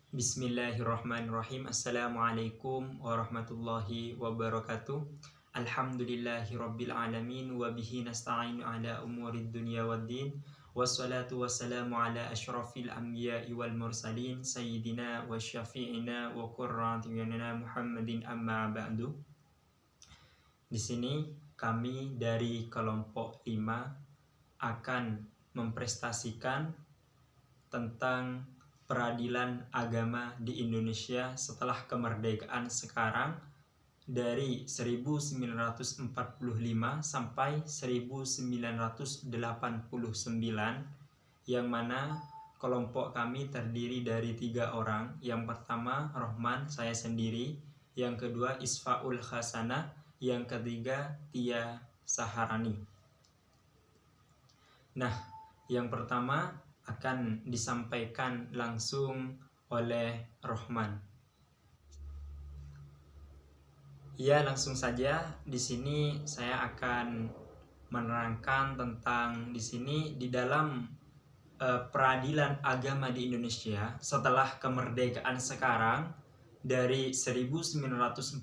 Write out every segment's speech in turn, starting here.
Bismillahirrahmanirrahim. Assalamualaikum warahmatullahi wabarakatuh. Alhamdulillahirabbil alamin wa bihi nasta'inu ala umurid dunya waddin. Wassalatu wassalamu ala asyrafil anbiya'i wal mursalin sayyidina wa syafi'ina wa qurrati a'yunina Muhammadin amma ba'du. Di sini kami dari kelompok 5 akan mempresentasikan tentang peradilan agama di Indonesia setelah kemerdekaan sekarang dari 1945 sampai 1989, yang mana kelompok kami terdiri dari 3 orang. Yang pertama Rohman, saya sendiri. Yang kedua Isfaul Hasanah. Yang ketiga Tia Saharani. Nah, yang pertama akan disampaikan langsung oleh Rohman. Ya, langsung saja. Di sini saya akan menerangkan tentang di sini di dalam peradilan agama di Indonesia setelah kemerdekaan sekarang dari 1945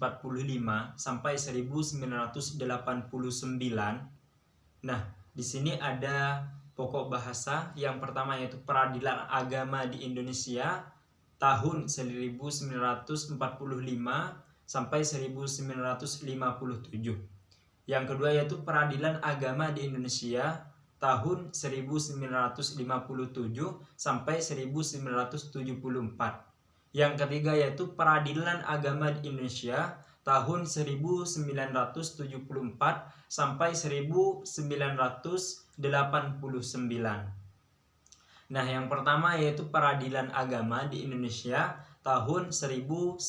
sampai 1989. Nah, di sini ada pokok bahasa yang pertama yaitu peradilan agama di Indonesia tahun 1945 sampai 1957. Yang kedua yaitu peradilan agama di Indonesia tahun 1957 sampai 1974. Yang ketiga yaitu peradilan agama di Indonesia tahun 1974 sampai 1989. Nah, yang pertama yaitu peradilan agama di Indonesia tahun 1945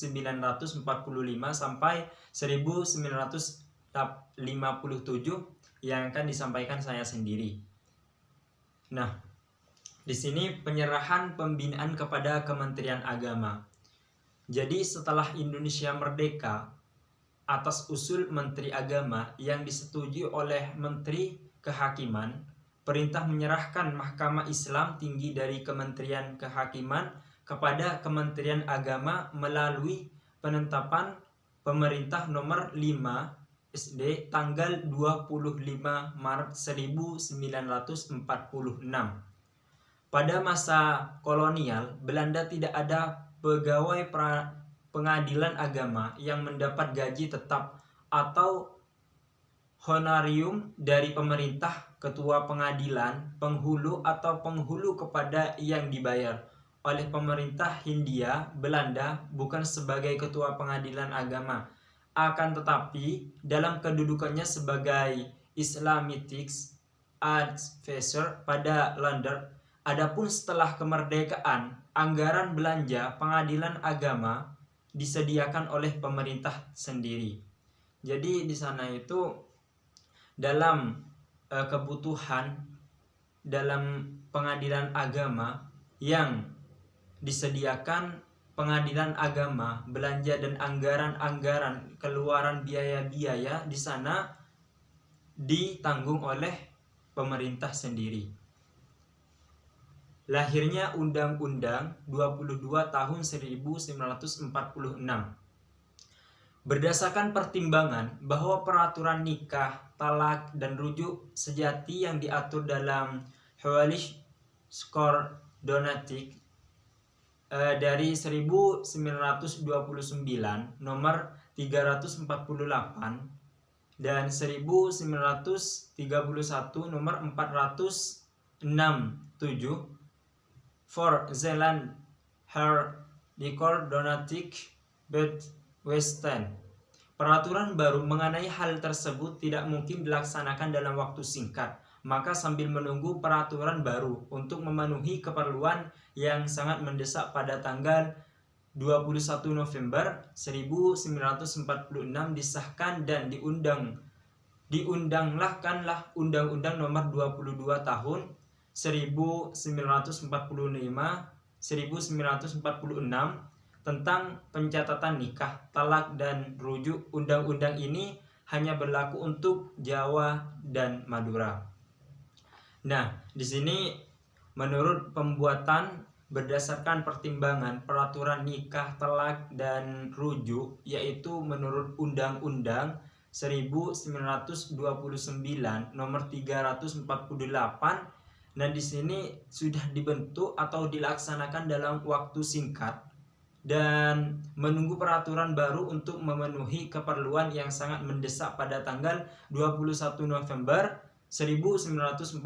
sampai 1957 yang akan disampaikan saya sendiri. Nah, di sini penyerahan pembinaan kepada Kementerian Agama. Jadi setelah Indonesia merdeka, atas usul Menteri Agama yang disetujui oleh Menteri Kehakiman, perintah menyerahkan Mahkamah Islam Tinggi dari Kementerian Kehakiman kepada Kementerian Agama melalui penetapan Pemerintah Nomor 5 SD tanggal 25 Maret 1946. Pada masa kolonial, Belanda tidak ada pegawai pengadilan agama yang mendapat gaji tetap atau honorium dari pemerintah, ketua pengadilan, penghulu atau penghulu kepada yang dibayar oleh pemerintah Hindia Belanda bukan sebagai ketua pengadilan agama, akan tetapi dalam kedudukannya sebagai Islamitics Advisor pada London. Adapun setelah kemerdekaan, anggaran belanja pengadilan agama disediakan oleh pemerintah sendiri. Jadi di sana itu dalam kebutuhan dalam pengadilan agama yang disediakan pengadilan agama, belanja dan anggaran-anggaran keluaran biaya-biaya di sana ditanggung oleh pemerintah sendiri. Lahirnya Undang-Undang 22 tahun 1946. Berdasarkan pertimbangan bahwa peraturan nikah, talak, dan rujuk sejati yang diatur dalam Hawalish Donatik dari 1929 nomor 348 dan 1931 nomor 467 for Zealand Her Donatik but Western. Peraturan baru mengenai hal tersebut tidak mungkin dilaksanakan dalam waktu singkat, maka sambil menunggu peraturan baru untuk memenuhi keperluan yang sangat mendesak pada tanggal 21 November 1946 disahkan dan diundangkanlah Undang-Undang Nomor 22 Tahun 1946 tentang pencatatan nikah, talak, dan rujuk. Undang-undang ini hanya berlaku untuk Jawa dan Madura. Nah, di sini menurut pembuatan berdasarkan pertimbangan peraturan nikah, talak, dan rujuk, yaitu menurut Undang-Undang 1929 nomor 348. Nah, di sini sudah dibentuk atau dilaksanakan dalam waktu singkat dan menunggu peraturan baru untuk memenuhi keperluan yang sangat mendesak. Pada tanggal 21 November 1945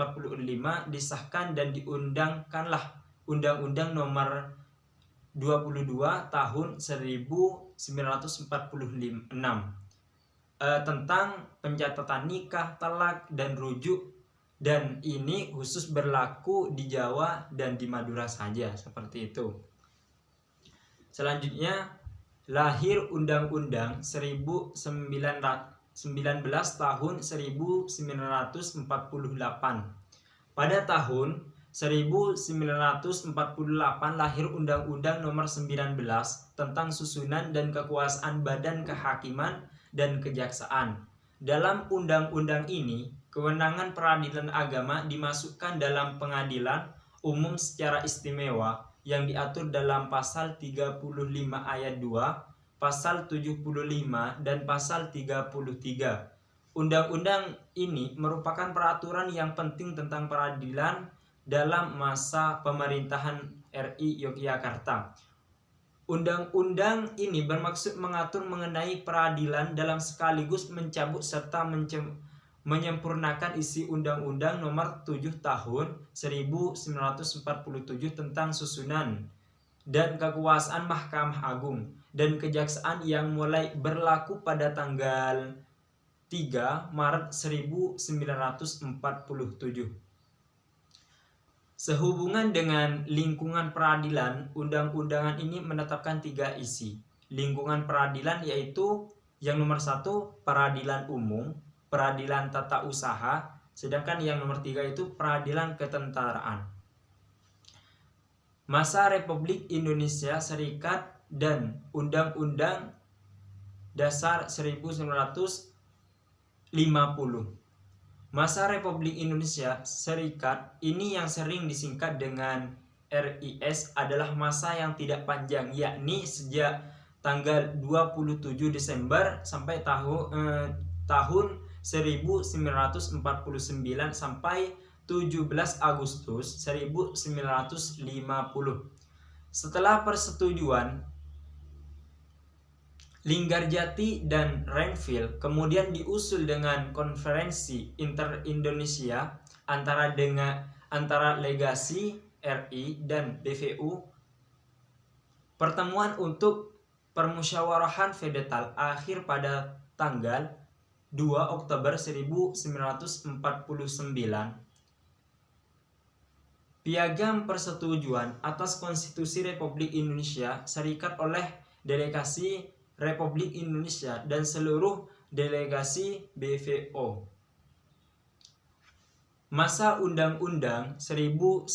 disahkan dan diundangkanlah Undang-Undang nomor 22 tahun 1946 tentang pencatatan nikah, talak, dan rujuk, dan ini khusus berlaku di Jawa dan di Madura saja, seperti itu. Selanjutnya, lahir Undang-Undang 1919 tahun 1948. Pada tahun 1948 lahir Undang-Undang nomor 19 tentang susunan dan kekuasaan Badan Kehakiman dan Kejaksaan. Dalam undang-undang ini, kewenangan peradilan agama dimasukkan dalam pengadilan umum secara istimewa yang diatur dalam pasal 35 ayat 2, pasal 75, dan pasal 33. Undang-undang ini merupakan peraturan yang penting tentang peradilan dalam masa pemerintahan RI Yogyakarta. Undang-undang ini bermaksud mengatur mengenai peradilan dalam sekaligus mencabut serta menyempurnakan isi Undang-Undang nomor 7 tahun 1947 tentang susunan dan kekuasaan Mahkamah Agung dan Kejaksaan yang mulai berlaku pada tanggal 3 Maret 1947. Sehubungan dengan lingkungan peradilan, undang-undangan ini menetapkan 3 isi lingkungan peradilan, yaitu yang nomor 1 peradilan umum, peradilan tata usaha, sedangkan yang nomor 3 itu peradilan ketentaraan. Masa Republik Indonesia Serikat dan Undang-Undang Dasar 1950. Masa Republik Indonesia Serikat ini yang sering disingkat dengan RIS adalah masa yang tidak panjang, yakni sejak tanggal 27 Desember sampai tahun 1949 sampai 17 Agustus 1950. Setelah persetujuan Linggarjati dan Renville, kemudian diusul dengan konferensi inter-Indonesia antara legasi RI dan BVU. Pertemuan untuk permusyawarahan feudal akhir pada tanggal 2 Oktober 1949. Piagam persetujuan atas Konstitusi Republik Indonesia Serikat oleh delegasi Republik Indonesia dan seluruh delegasi BVO. Masa Undang-Undang 1950.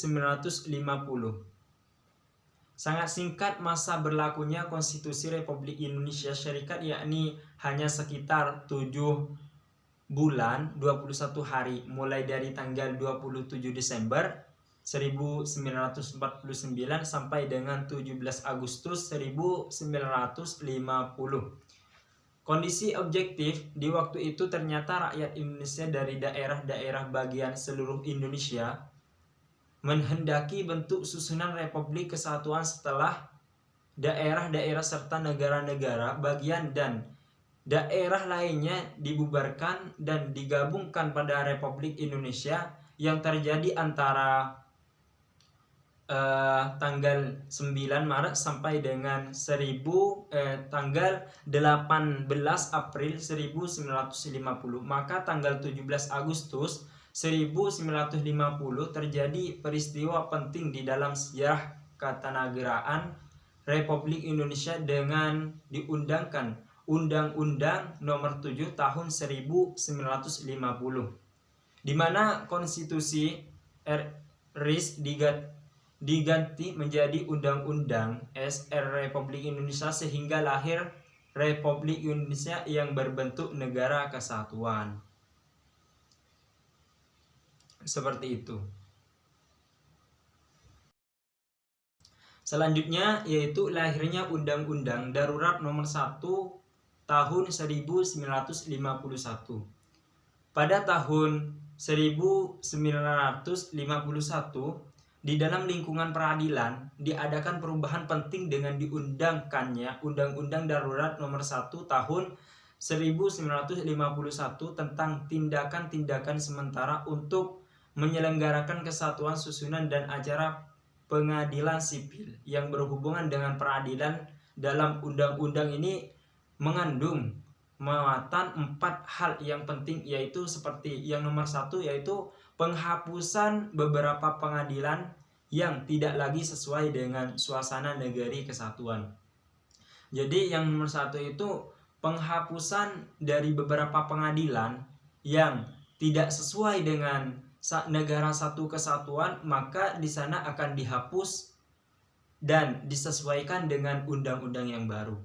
Sangat singkat masa berlakunya Konstitusi Republik Indonesia Serikat, yakni hanya sekitar 7 bulan 21 hari mulai dari tanggal 27 Desember 1949 sampai dengan 17 Agustus 1950. Kondisi objektif di waktu itu ternyata rakyat Indonesia dari daerah-daerah bagian seluruh Indonesia menghendaki bentuk susunan Republik Kesatuan setelah daerah-daerah serta negara-negara bagian dan daerah lainnya dibubarkan dan digabungkan pada Republik Indonesia yang terjadi antara tanggal 9 Maret sampai dengan tanggal 18 April 1950. Maka tanggal 17 Agustus 1950 terjadi peristiwa penting di dalam sejarah ketenagaraan Republik Indonesia dengan diundangkan Undang-Undang nomor 7 tahun 1950, di mana konstitusi RIS diganti menjadi Undang-Undang SR Republik Indonesia sehingga lahir Republik Indonesia yang berbentuk negara kesatuan. Seperti itu. Selanjutnya yaitu lahirnya Undang-Undang Darurat Nomor 1 Tahun 1951. Pada tahun 1951, di dalam lingkungan peradilan diadakan perubahan penting dengan diundangkannya Undang-Undang Darurat Nomor 1 Tahun 1951 tentang tindakan-tindakan sementara untuk menyelenggarakan kesatuan susunan dan acara pengadilan sipil yang berhubungan dengan peradilan. Dalam undang-undang ini mengandung muatan 4 hal yang penting, yaitu seperti yang nomor 1 yaitu penghapusan beberapa pengadilan yang tidak lagi sesuai dengan suasana negeri kesatuan. Jadi yang nomor 1 itu penghapusan dari beberapa pengadilan yang tidak sesuai dengan negara satu kesatuan, maka di sana akan dihapus dan disesuaikan dengan undang-undang yang baru.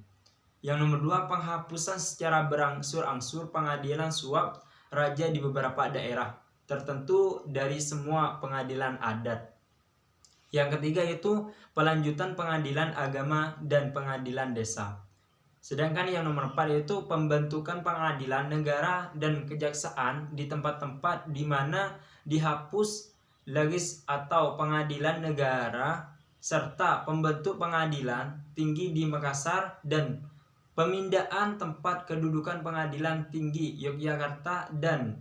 Yang nomor 2, penghapusan secara berangsur-angsur pengadilan suap raja di beberapa daerah tertentu dari semua pengadilan adat. Yang ketiga itu pelanjutan pengadilan agama dan pengadilan desa. Sedangkan yang nomor 4 yaitu pembentukan pengadilan negara dan kejaksaan di tempat-tempat di mana dihapus legis atau pengadilan negara, serta pembentuk pengadilan tinggi di Makassar dan pemindahan tempat kedudukan pengadilan tinggi Yogyakarta dan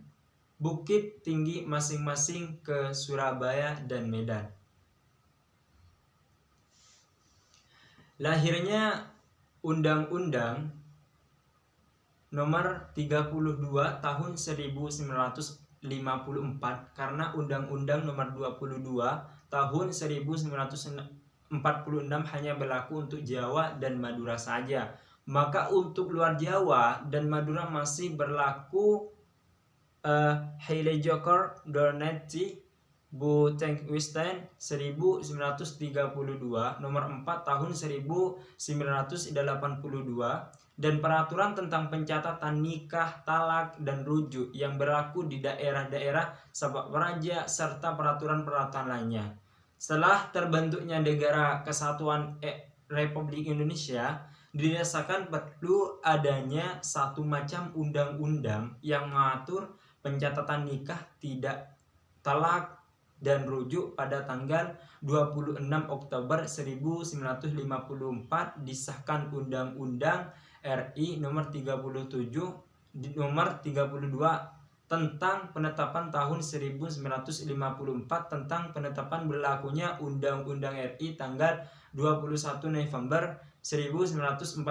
Bukit Tinggi masing-masing ke Surabaya dan Medan. Lahirnya Undang-Undang Nomor 32 Tahun 1954 karena Undang-Undang Nomor 22 Tahun 1946 hanya berlaku untuk Jawa dan Madura saja. Maka untuk luar Jawa dan Madura masih berlaku Heiligjoker Dorneti Butenkwisten 1932 nomor 4 tahun 1982 dan peraturan tentang pencatatan nikah, talak, dan rujuk yang berlaku di daerah-daerah Sabak Raja serta peraturan-peraturan lainnya. Setelah terbentuknya Negara Kesatuan Republik Indonesia, dirasakan perlu adanya satu macam undang-undang yang mengatur pencatatan nikah, tidak, talak, dan rujuk. Pada tanggal 26 Oktober 1954 disahkan Undang-Undang RI Nomor 37 Nomor 32 tentang penetapan tahun 1954 tentang penetapan berlakunya Undang-Undang RI tanggal 21 November 1946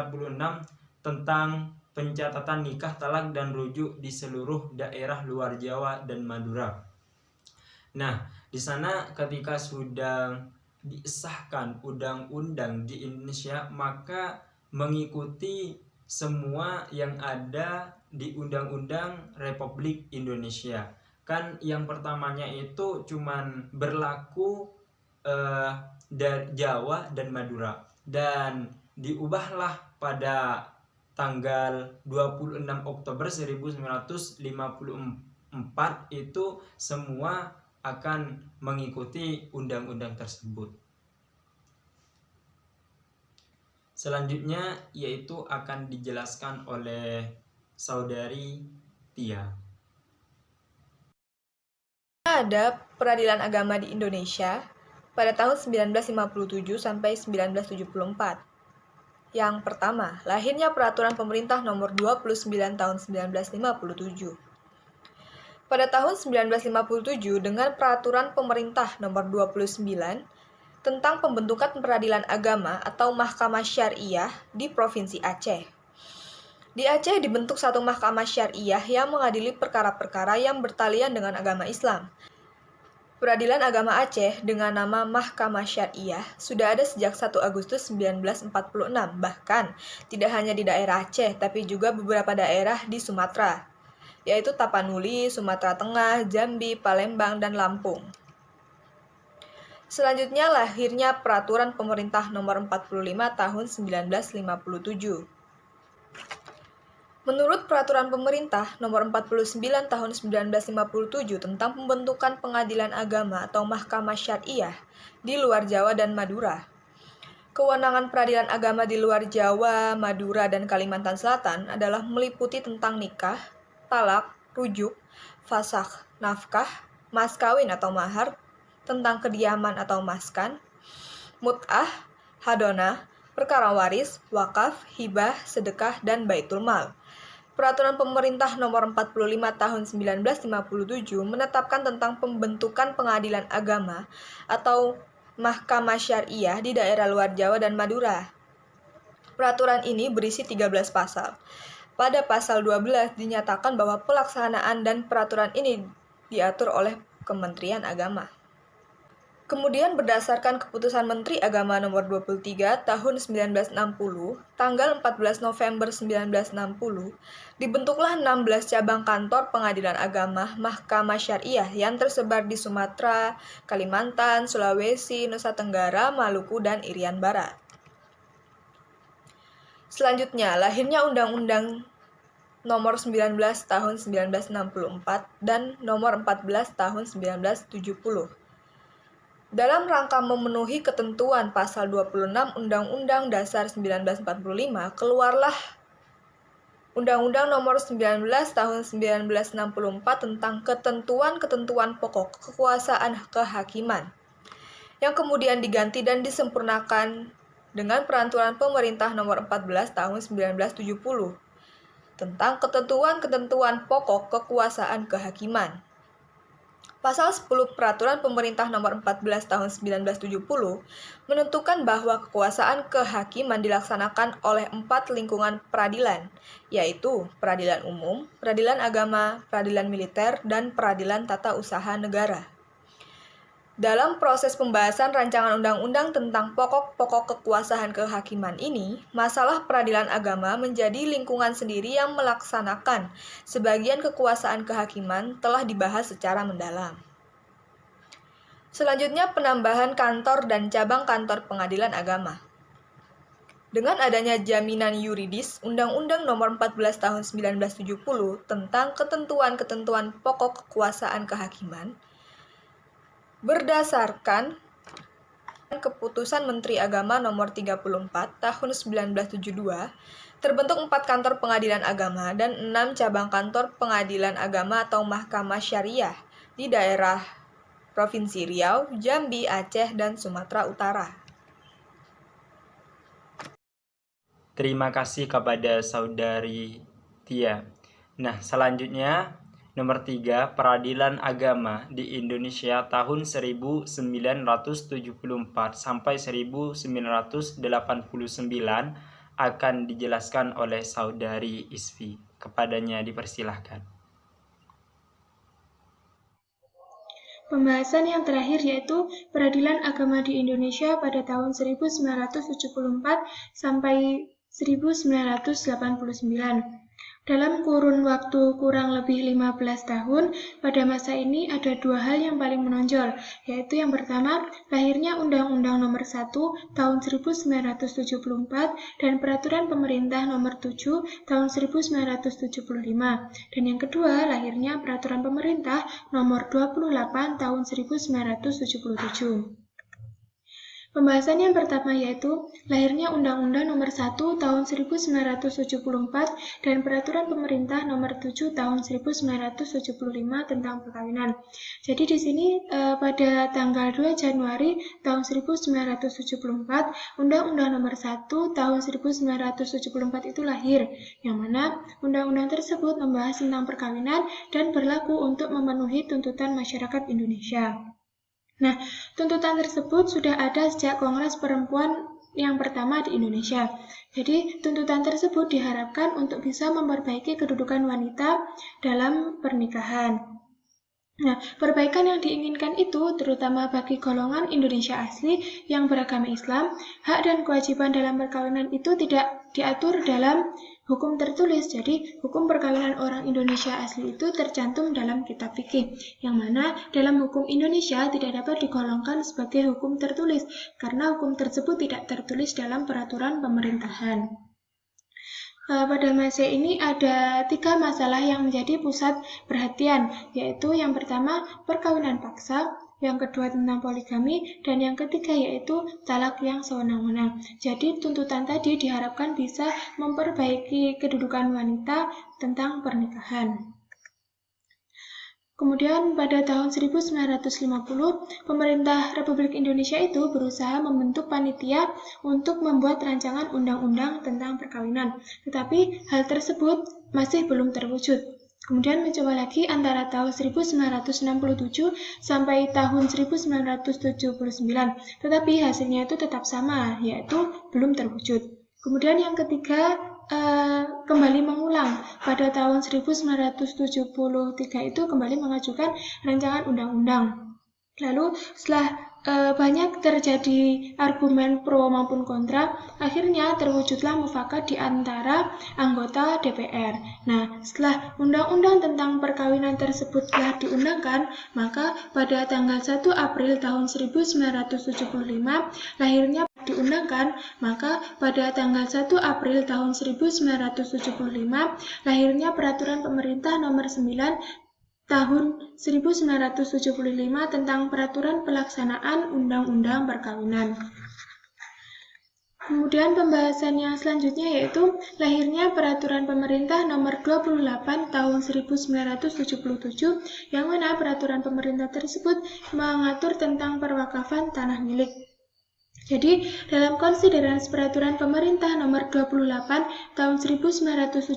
tentang pencatatan nikah, talak, dan rujuk di seluruh daerah luar Jawa dan Madura. Nah, di sana ketika sudah disahkan undang-undang di Indonesia, maka mengikuti semua yang ada di Undang-Undang Republik Indonesia. Kan yang pertamanya itu cuman berlaku dari Jawa dan Madura, dan diubahlah pada tanggal 26 Oktober 1954 itu semua akan mengikuti undang-undang tersebut. Selanjutnya yaitu akan dijelaskan oleh saudari Tia. Ada peradilan agama di Indonesia pada tahun 1957 sampai 1974. Yang pertama, lahirnya Peraturan Pemerintah Nomor 29 Tahun 1957. Pada tahun 1957 dengan Peraturan Pemerintah Nomor 29 tentang pembentukan peradilan agama atau Mahkamah Syariah di Provinsi Aceh. Di Aceh dibentuk satu Mahkamah Syariah yang mengadili perkara-perkara yang bertalian dengan agama Islam. Peradilan Agama Aceh dengan nama Mahkamah Syariah sudah ada sejak 1 Agustus 1946, bahkan tidak hanya di daerah Aceh, tapi juga beberapa daerah di Sumatera, yaitu Tapanuli, Sumatera Tengah, Jambi, Palembang, dan Lampung. Selanjutnya lahirnya Peraturan Pemerintah Nomor 45 Tahun 1957. Menurut Peraturan Pemerintah Nomor 49 Tahun 1957 tentang pembentukan pengadilan agama atau Mahkamah Syariah di luar Jawa dan Madura, Kewenangan peradilan agama di luar Jawa, Madura, dan Kalimantan Selatan adalah meliputi tentang nikah, talak, rujuk, fasakh, nafkah, mas kawin atau mahar, tentang kediaman atau maskan, mut'ah, hadonah, perkara waris, wakaf, hibah, sedekah, dan baitul mal. Peraturan Pemerintah Nomor 45 Tahun 1957 menetapkan tentang pembentukan pengadilan agama atau Mahkamah Syariah di daerah luar Jawa dan Madura. Peraturan ini berisi 13 pasal. Pada pasal 12 dinyatakan bahwa pelaksanaan dan peraturan ini diatur oleh Kementerian Agama. Kemudian berdasarkan Keputusan Menteri Agama Nomor 23 Tahun 1960, tanggal 14 November 1960, dibentuklah 16 cabang kantor pengadilan agama Mahkamah Syariah yang tersebar di Sumatera, Kalimantan, Sulawesi, Nusa Tenggara, Maluku, dan Irian Barat. Selanjutnya, lahirnya Undang-Undang Nomor 19 Tahun 1964 dan Nomor 14 Tahun 1970. Dalam rangka memenuhi ketentuan pasal 26 Undang-Undang Dasar 1945, keluarlah Undang-Undang Nomor 19 Tahun 1964 tentang ketentuan-ketentuan pokok kekuasaan kehakiman, yang kemudian diganti dan disempurnakan dengan Peraturan Pemerintah Nomor 14 Tahun 1970 tentang ketentuan-ketentuan pokok kekuasaan kehakiman. Pasal 10 Peraturan Pemerintah Nomor 14 Tahun 1970 menentukan bahwa kekuasaan kehakiman dilaksanakan oleh 4 lingkungan peradilan, yaitu peradilan umum, peradilan agama, peradilan militer, dan peradilan tata usaha negara. Dalam proses pembahasan rancangan undang-undang tentang pokok-pokok kekuasaan kehakiman ini, masalah peradilan agama menjadi lingkungan sendiri yang melaksanakan sebagian kekuasaan kehakiman telah dibahas secara mendalam. Selanjutnya, penambahan kantor dan cabang kantor pengadilan agama. Dengan adanya jaminan yuridis, Undang-Undang Nomor 14 Tahun 1970 tentang ketentuan-ketentuan pokok kekuasaan kehakiman, berdasarkan Keputusan Menteri Agama Nomor 34 Tahun 1972, terbentuk 4 kantor pengadilan agama dan 6 cabang kantor pengadilan agama atau Mahkamah Syariah di daerah Provinsi Riau, Jambi, Aceh, dan Sumatera Utara. Terima kasih kepada Saudari Tia. Nah, selanjutnya nomor 3, Peradilan Agama di Indonesia tahun 1974 sampai 1989 akan dijelaskan oleh Saudari Isfi. Kepadanya dipersilahkan. Pembahasan yang terakhir yaitu Peradilan Agama di Indonesia pada tahun 1974 sampai 1989. Dalam kurun waktu kurang lebih 15 tahun, pada masa ini ada 2 hal yang paling menonjol, yaitu yang pertama, lahirnya Undang-Undang Nomor 1 Tahun 1974 dan Peraturan Pemerintah Nomor 7 Tahun 1975. Dan yang kedua, lahirnya Peraturan Pemerintah Nomor 28 Tahun 1977. Pembahasan yang pertama yaitu lahirnya Undang-Undang Nomor 1 Tahun 1974 dan Peraturan Pemerintah Nomor 7 Tahun 1975 tentang perkawinan. Jadi di sini pada tanggal 2 Januari tahun 1974, Undang-Undang Nomor 1 Tahun 1974 itu lahir, yang mana undang-undang tersebut membahas tentang perkawinan dan berlaku untuk memenuhi tuntutan masyarakat Indonesia. Nah, tuntutan tersebut sudah ada sejak Kongres Perempuan yang pertama di Indonesia. Jadi, tuntutan tersebut diharapkan untuk bisa memperbaiki kedudukan wanita dalam pernikahan. Nah, perbaikan yang diinginkan itu terutama bagi golongan Indonesia asli yang beragama Islam, hak dan kewajiban dalam perkawinan itu tidak diatur dalam hukum tertulis. Jadi, hukum perkawinan orang Indonesia asli itu tercantum dalam kitab fikih, yang mana dalam hukum Indonesia tidak dapat digolongkan sebagai hukum tertulis, karena hukum tersebut tidak tertulis dalam peraturan pemerintahan. Pada masa ini ada 3 masalah yang menjadi pusat perhatian, yaitu yang pertama perkawinan paksa, yang kedua tentang poligami, dan yang ketiga yaitu talak yang sewenang-wenang. Jadi tuntutan tadi diharapkan bisa memperbaiki kedudukan wanita tentang pernikahan. Kemudian pada tahun 1950, pemerintah Republik Indonesia itu berusaha membentuk panitia untuk membuat rancangan undang-undang tentang perkawinan. Tetapi hal tersebut masih belum terwujud. Kemudian mencoba lagi antara tahun 1967 sampai tahun 1979, tetapi hasilnya itu tetap sama, yaitu belum terwujud. Kemudian yang ketiga, kembali mengulang pada tahun 1973 itu kembali mengajukan rancangan undang-undang. Lalu setelah banyak terjadi argumen pro maupun kontra, akhirnya terwujudlah mufakat di antara anggota DPR. Nah, setelah undang-undang tentang perkawinan tersebut telah diundangkan, maka pada tanggal 1 April tahun 1975 lahirnya diundangkan, maka pada tanggal 1 April tahun 1975 lahirnya Peraturan Pemerintah Nomor 9 tahun 1975 tentang Peraturan Pelaksanaan Undang-Undang Perkawinan. Kemudian pembahasan yang selanjutnya yaitu lahirnya Peraturan Pemerintah Nomor 28 tahun 1977, yang mana peraturan pemerintah tersebut mengatur tentang perwakafan tanah milik. Jadi, dalam konsiderasi Peraturan Pemerintah Nomor 28 tahun 1979,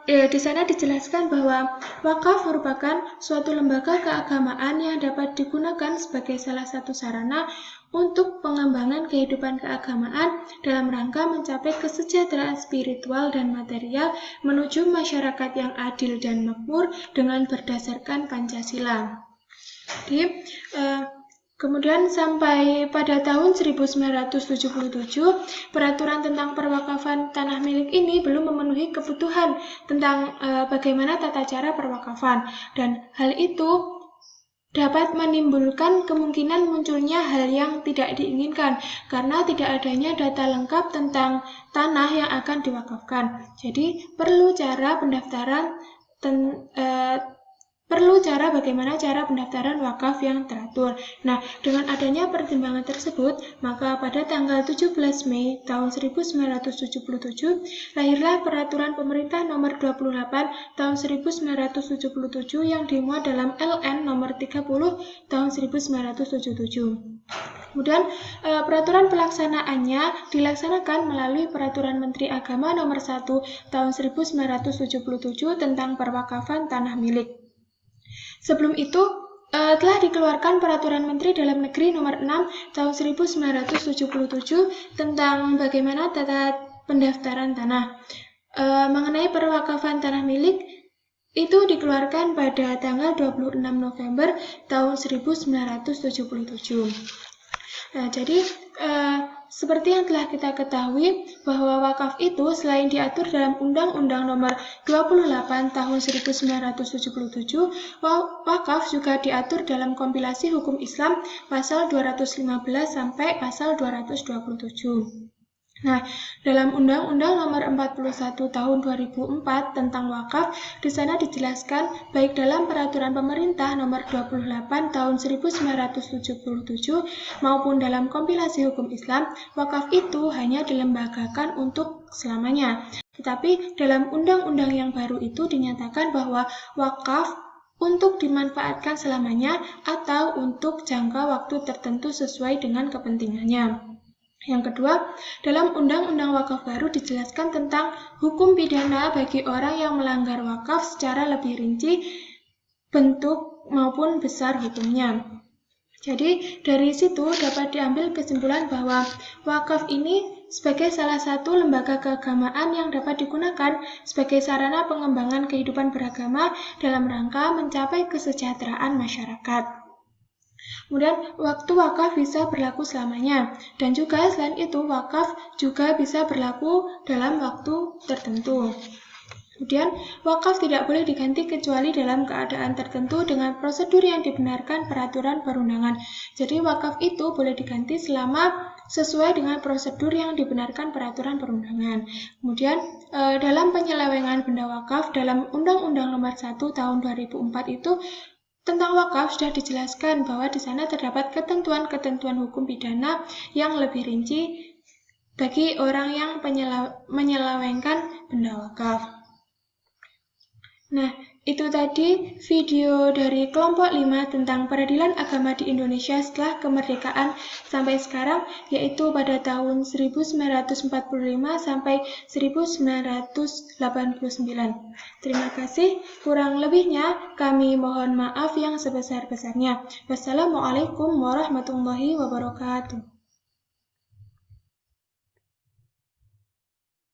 di sana dijelaskan bahwa wakaf merupakan suatu lembaga keagamaan yang dapat digunakan sebagai salah satu sarana untuk pengembangan kehidupan keagamaan dalam rangka mencapai kesejahteraan spiritual dan material menuju masyarakat yang adil dan makmur dengan berdasarkan Pancasila. Jadi, kemudian sampai pada tahun 1977, peraturan tentang perwakafan tanah milik ini belum memenuhi kebutuhan tentang bagaimana tata cara perwakafan, dan hal itu dapat menimbulkan kemungkinan munculnya hal yang tidak diinginkan karena tidak adanya data lengkap tentang tanah yang akan diwakafkan. Jadi perlu bagaimana cara pendaftaran wakaf yang teratur. Nah, dengan adanya pertimbangan tersebut, maka pada tanggal 17 Mei tahun 1977, lahirlah Peraturan Pemerintah Nomor 28 tahun 1977 yang dimuat dalam LN Nomor 30 tahun 1977. Kemudian, peraturan pelaksanaannya dilaksanakan melalui Peraturan Menteri Agama Nomor 1 tahun 1977 tentang perwakafan tanah milik. Sebelum itu, telah dikeluarkan Peraturan Menteri Dalam Negeri Nomor 6 tahun 1977 tentang bagaimana tata pendaftaran tanah. Mengenai perwakafan tanah milik, itu dikeluarkan pada tanggal 26 November tahun 1977. Nah, jadi seperti yang telah kita ketahui bahwa wakaf itu selain diatur dalam Undang-Undang Nomor 28 Tahun 1977, wakaf juga diatur dalam kompilasi hukum Islam pasal 215 sampai pasal 227. Nah, dalam Undang-Undang Nomor 41 Tahun 2004 tentang wakaf, di sana dijelaskan baik dalam Peraturan Pemerintah Nomor 28 Tahun 1977 maupun dalam kompilasi hukum Islam, wakaf itu hanya dilembagakan untuk selamanya. Tetapi dalam undang-undang yang baru itu dinyatakan bahwa wakaf untuk dimanfaatkan selamanya atau untuk jangka waktu tertentu sesuai dengan kepentingannya. Yang kedua, dalam Undang-Undang Wakaf baru dijelaskan tentang hukum pidana bagi orang yang melanggar wakaf secara lebih rinci bentuk maupun besar hukumnya. Jadi, dari situ dapat diambil kesimpulan bahwa wakaf ini sebagai salah satu lembaga keagamaan yang dapat digunakan sebagai sarana pengembangan kehidupan beragama dalam rangka mencapai kesejahteraan masyarakat. Kemudian, waktu wakaf bisa berlaku selamanya, dan juga selain itu wakaf juga bisa berlaku dalam waktu tertentu. Kemudian, wakaf tidak boleh diganti kecuali dalam keadaan tertentu dengan prosedur yang dibenarkan peraturan perundangan. Jadi, wakaf itu boleh diganti selama sesuai dengan prosedur yang dibenarkan peraturan perundangan. Kemudian, dalam penyelewengan benda wakaf dalam Undang-Undang Nomor 1 Tahun 2004 itu tentang wakaf sudah dijelaskan bahwa di sana terdapat ketentuan-ketentuan hukum pidana yang lebih rinci bagi orang yang menyelewengkan benda wakaf. Nah, itu tadi video dari kelompok 5 tentang peradilan agama di Indonesia setelah kemerdekaan sampai sekarang, yaitu pada tahun 1945 sampai 1989. Terima kasih, kurang lebihnya kami mohon maaf yang sebesar-besarnya. Wassalamualaikum warahmatullahi wabarakatuh.